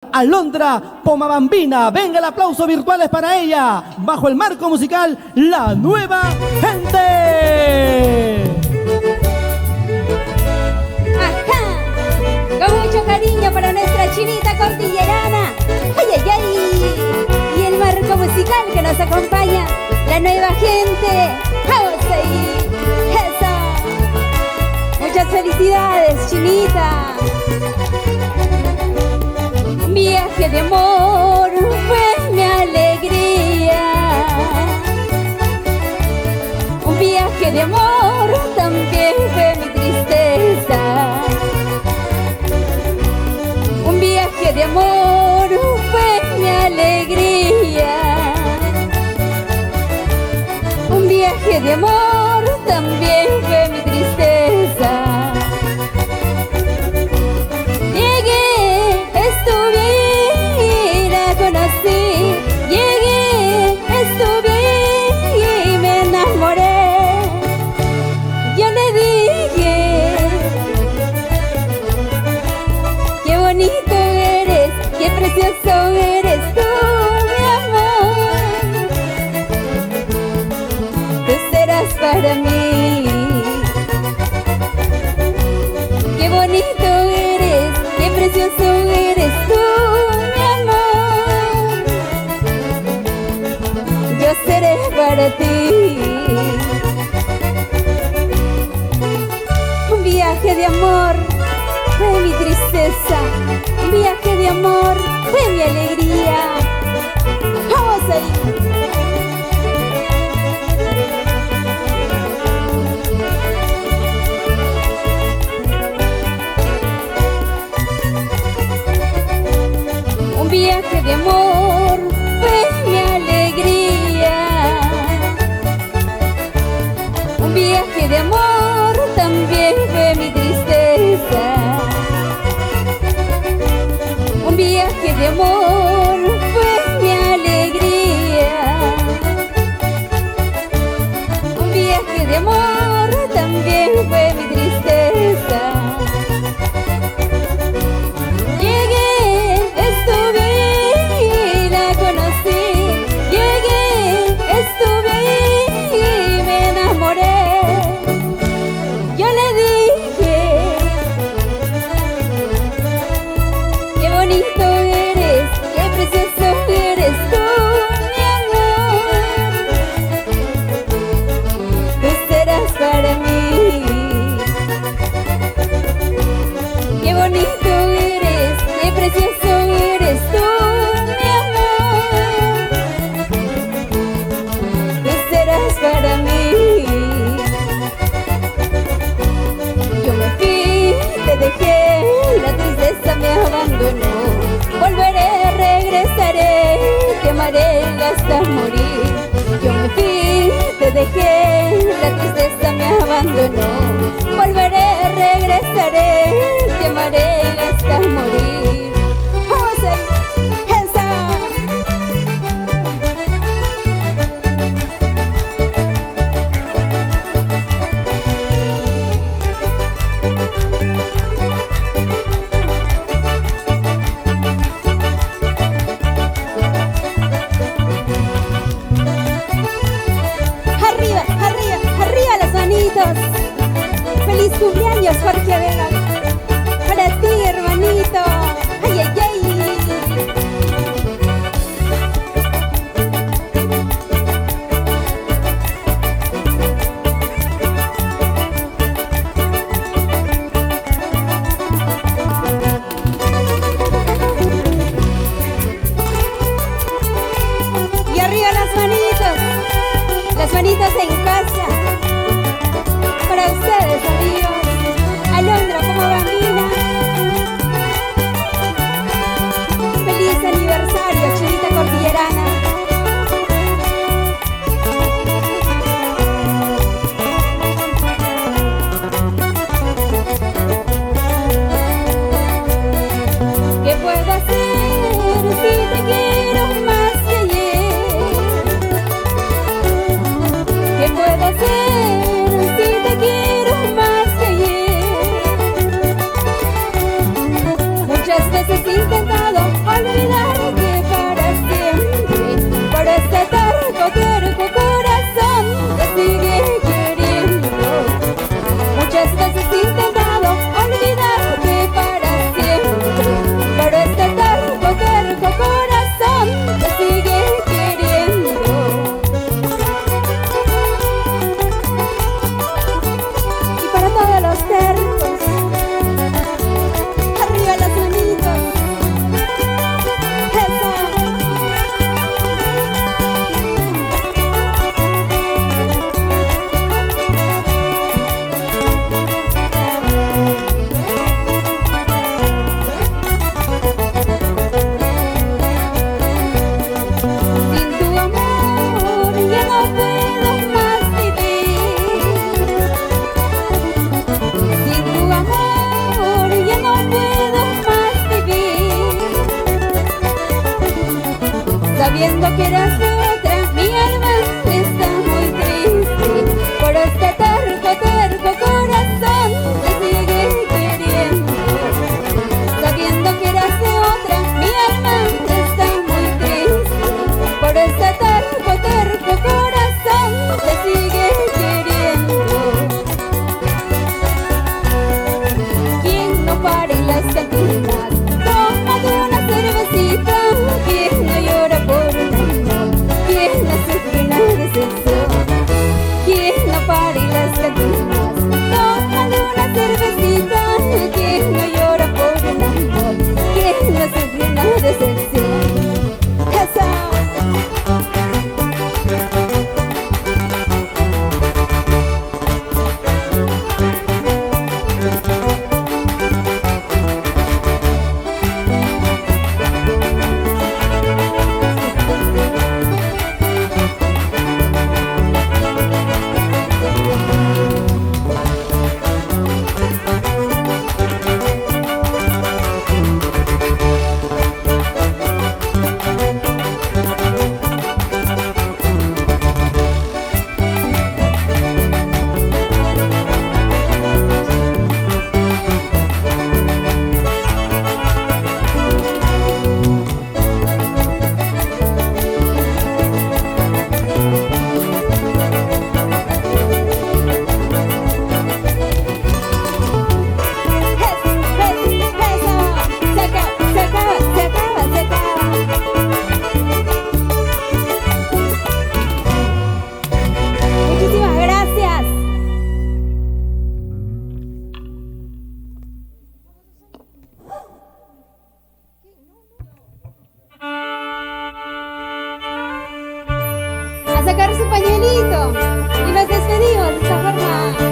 Alondra Pomabambina. Venga el aplauso virtuales para ella, bajo el marco musical La Nueva Gente. Ajá, con mucho cariño para nuestra chinita cordillerana. Ay, ay, ay. Y el marco musical que nos acompaña, La Nueva Gente. Vamos ahí, eso. Muchas felicidades, chinita. Un viaje de amor fue mi alegría. Un viaje de amor también fue mi tristeza. Un viaje de amor fue mi alegría. Un viaje de amor también fue mi tristeza. Precioso eres tú, mi amor. Tú serás para mí. Qué bonito eres, qué precioso eres tú, mi amor. Yo seré para ti. Un viaje de amor fue mi tristeza. Un viaje de amor fue mi alegría. Vamos ahí. Un viaje de amor fue mi alegría. Un viaje de amor también fue mi tristeza. Un viaje de amor fue mi alegría. Un viaje de amor también fue mi tristeza. Llegué, estuve y la conocí. Llegué, estuve y me enamoré. Yo le dije, qué bonito eres, qué precioso eres tú, mi amor. Tú serás para mí. Qué bonito eres, qué precioso eres tú, mi amor. Tú serás para mí. Yo me fui, te dejé, la tristeza me abandonó. Volveré, regresaré, te amaré hasta morir. Yo me fui, te dejé, la tristeza me abandonó. Volveré, regresaré, te amaré hasta morir. Vamos ahí, esa. Arriba, arriba, arriba las manitos. Feliz cumpleaños, Jorge Vega. Para ti, hermanito. Ay, ay, ay. Y arriba las manitos en casa. Para ustedes, amigos. Alondra Pomabambina. Feliz aniversario, chinita cordillerana. ¿Qué puedo hacer si te quiero más que ayer? ¿Qué puedo hacer si te quiero más que ayer? Muchas veces he intentado sabiendo que eras otra, mi alma está muy triste. Por este terco, terco corazón te sigue queriendo. Sabiendo que eras otra, mi alma está muy triste. Por este terco, terco corazón te sigue queriendo. ¿Quién no para en las cantinas? Toma de una cervecita. ¿Quién no llora por un amor? ¿Quién no sufre una decepción? ¿Quién no para en las cantinas? Toma de una cervecita. ¿Quién no llora por un amor? ¿Quién no sufre una decepción? ¡Eso! Sacar su pañuelito y nos despedimos de esta forma.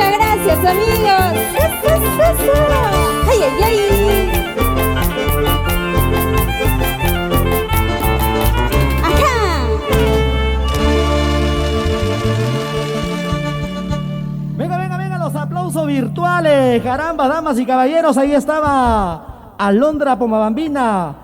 Muchas gracias, amigos. ¡Ay, ay, ay! ¡Ajá! Venga, venga, venga, los aplausos virtuales. Caramba, damas y caballeros, ahí estaba Alondra Pomabambina.